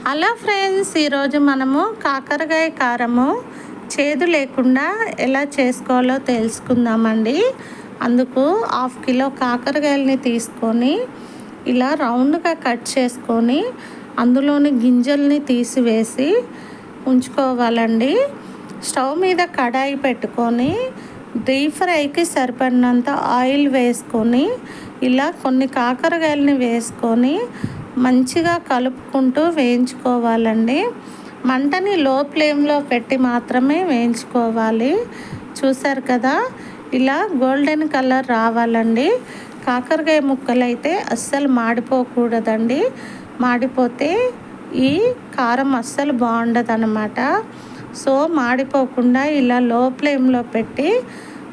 Hello friends, ఈరోజు మనము కాకరకాయ కారము చేదు లేకుండా ఎలా చేసుకోవాలో తెలుసుకుందామండి. అందుకు 1/2 కిలో కాకరకాయలని తీసుకొని ఇలా రౌండ్గా కట్ చేసుకొని అందులోని గింజల్ని తీసివేసి ఉంచుకోవాలండి. స్టవ్ మీద కడాయి పెట్టుకొని డీప్ ఫ్రైకి సరిపడినంత ఆయిల్ వేసుకొని ఇలా కొన్ని కాకరకాయలని వేసుకొని మంచిగా కలుపుకుంటూ వేయించుకోవాలండి. మంటని లో ఫ్లేమ్లో పెట్టి మాత్రమే వేయించుకోవాలి. చూసారు కదా, ఇలా గోల్డెన్ కలర్ రావాలండి. కాకరకాయ ముక్కలు అయితే అస్సలు మాడిపోకూడదండి. మాడిపోతే ఈ కారం అస్సలు బాగుండదన్నమాట. సో మాడిపోకుండా ఇలా లో ఫ్లేమ్లో పెట్టి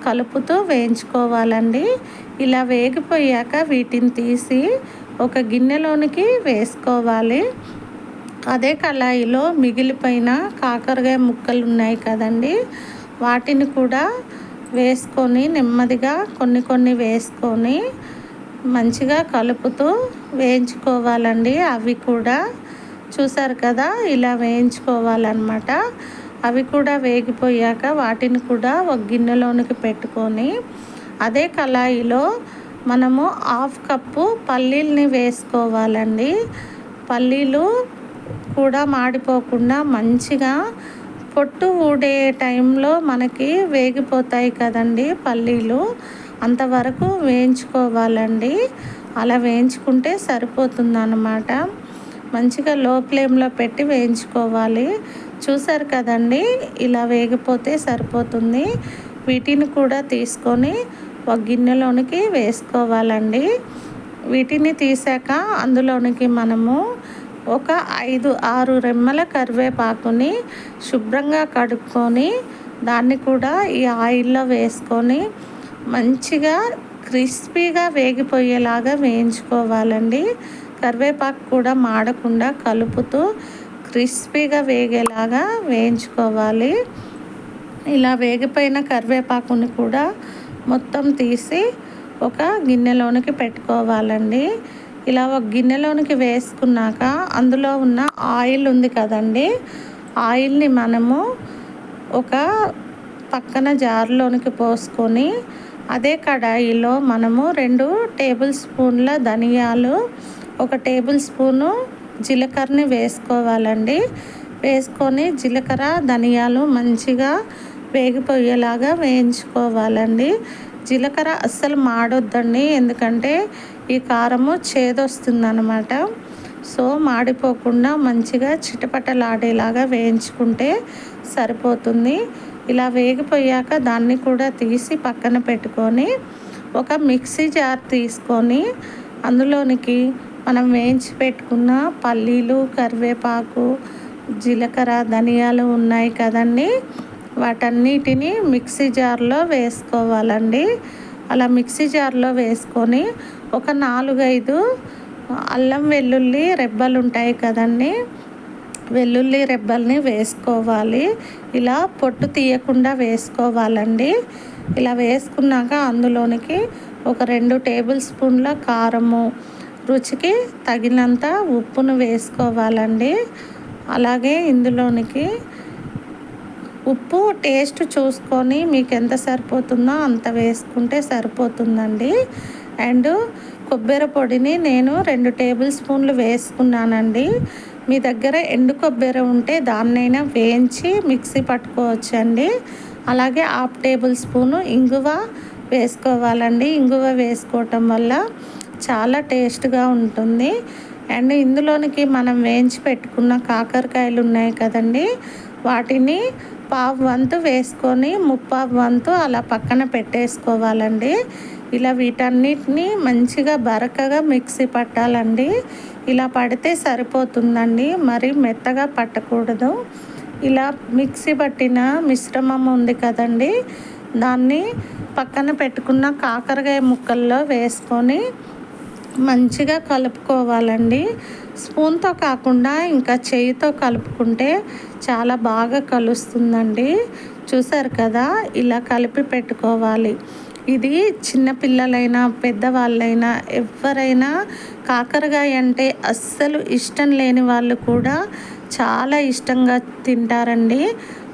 కలుపుతూ వేయించుకోవాలండి. ఇలా వేగిపోయాక వీటిని తీసి ఒక గిన్నెలోనికి వేసుకోవాలి. అదే కళాయిలో మిగిలిపోయిన కాకరకాయ ముక్కలు ఉన్నాయి కదండి, వాటిని కూడా వేసుకొని నెమ్మదిగా కొన్ని వేసుకొని మంచిగా కలుపుతూ వేయించుకోవాలండి. అవి కూడా చూసారు కదా, ఇలా వేయించుకోవాలన్నమాట. అవి కూడా వేగిపోయాక వాటిని కూడా ఒక గిన్నెలోనికి పెట్టుకొని అదే కళాయిలో మనము 1/2 కప్పు పల్లీల్ని వేసుకోవాలండి. పల్లీలు కూడా మాడిపోకుండా మంచిగా పొట్టు ఊడే టైంలో మనకి వేగిపోతాయి కదండి పల్లీలు, అంతవరకు వేయించుకోవాలండి. అలా వేయించుకుంటే సరిపోతుందన్నమాట. మంచిగా లో ఫ్లేమ్లో పెట్టి వేయించుకోవాలి. చూసారు కదండి, ఇలా వేగిపోతే సరిపోతుంది. వీటిని కూడా తీసుకొని ఒక గిన్నెలోనికి వేసుకోవాలండి. వీటిని తీసాక అందులోనికి మనము ఒక 5-6 రెమ్మల కరివేపాకుని శుభ్రంగా కడుక్కొని దాన్ని కూడా ఈ ఆయిల్లో వేసుకొని మంచిగా క్రిస్పీగా వేగిపోయేలాగా వేయించుకోవాలండి. కరివేపాకు కూడా మాడకుండా కలుపుతూ క్రిస్పీగా వేగేలాగా వేయించుకోవాలి. ఇలా వేగిపోయిన కరివేపాకుని కూడా మొత్తం తీసి ఒక గిన్నెలోనికి పెట్టుకోవాలండి. ఇలా ఒక గిన్నెలోనికి వేసుకున్నాక అందులో ఉన్న ఆయిల్ ఉంది కదండి, ఆయిల్ని మనము ఒక పక్కన జార్లోనికి పోసుకొని అదే కడాయిలో మనము 2 టేబుల్ స్పూన్ల ధనియాలు, 1 టేబుల్ స్పూను జీలకర్రని వేసుకోవాలండి. వేసుకొని జీలకర్ర ధనియాలు మంచిగా వేగిపోయేలాగా వేయించుకోవాలండి. జీలకర్ర అస్సలు మాడొద్దండి, ఎందుకంటే ఈ కారము చేదొస్తుందన్నమాట. సో మాడిపోకుండా మంచిగా చిటపటలాడేలాగా వేయించుకుంటే సరిపోతుంది. ఇలా వేగిపోయాక దాన్ని కూడా తీసి పక్కన పెట్టుకొని ఒక మిక్సీ జార్ తీసుకొని అందులోనికి మనం వేయించి పెట్టుకున్న పల్లీలు, కరివేపాకు, జీలకర్ర, ధనియాలు ఉన్నాయి కదండి, వాటన్నిటిని మిక్సీ జార్లో వేసుకోవాలండి. అలా మిక్సీ జార్లో వేసుకొని ఒక 4-5 అల్లం వెల్లుల్లి రెబ్బలు ఉంటాయి కదండి, వెల్లుల్లి రెబ్బల్ని వేసుకోవాలి. ఇలా పొట్టు తీయకుండా వేసుకోవాలండి. ఇలా వేసుకున్నాక అందులోనికి ఒక 2 టేబుల్ స్పూన్ల కారము, రుచికి తగినంత ఉప్పును వేసుకోవాలండి. అలాగే ఇందులోనికి ఉప్పు టేస్ట్ చూసుకొని మీకు ఎంత సరిపోతుందో అంత వేసుకుంటే సరిపోతుందండి. అండ్ కొబ్బరి పొడిని నేను 2 టేబుల్ స్పూన్లు వేసుకున్నానండి. మీ దగ్గర ఎండు కొబ్బరి ఉంటే దాన్నైనా వేయించి మిక్సీ పట్టుకోవచ్చండి. అలాగే 1/2 టేబుల్ స్పూను ఇంగువ వేసుకోవాలండి. ఇంగువ వేసుకోవటం వల్ల చాలా టేస్ట్గా ఉంటుంది. అండ్ ఇందులోనికి మనం వేయించి పెట్టుకున్న కాకరకాయలు ఉన్నాయి కదండి, వాటిని 1/2 వంతు వేసుకొని 3/4 వంతు అలా పక్కన పెట్టేసుకోవాలండి. ఇలా వీటన్నిటిని మంచిగా బరకగా మిక్సీ పట్టాలండి. ఇలా పడితే సరిపోతుందండి, మరి మెత్తగా పట్టకూడదు. ఇలా మిక్సీ పట్టిన మిశ్రమం ఉంది కదండి, దాన్ని పక్కన పెట్టుకున్న కాకరకాయ ముక్కల్లో వేసుకొని మంచిగా కలుపుకోవాలండి. స్పూన్తో కాకుండా ఇంకా చేయితో కలుపుకుంటే చాలా బాగా కలుస్తుందండి. చూసారు కదా, ఇలా కలిపి పెట్టుకోవాలి. ఇది చిన్నపిల్లలైనా పెద్దవాళ్ళైనా ఎవరైనా కాకరకాయ అంటే అస్సలు ఇష్టం లేని వాళ్ళు కూడా చాలా ఇష్టంగా తింటారండి.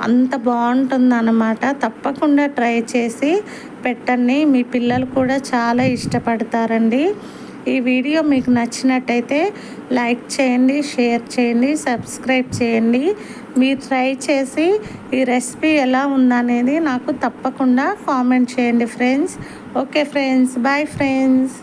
అంత బాగుంటుంది అన్నమాట. తప్పకుండా ట్రై చేసి పెట్టండి, మీ పిల్లలు కూడా చాలా ఇష్టపడతారండి. ఈ వీడియో మీకు నచ్చినట్టయితే లైక్ చేయండి, షేర్ చేయండి, సబ్స్క్రైబ్ చేయండి. మీరు ట్రై చేసి ఈ రెసిపీ ఎలా ఉందనేది నాకు తప్పకుండా కామెంట్ చేయండి friends. Okay friends, bye friends.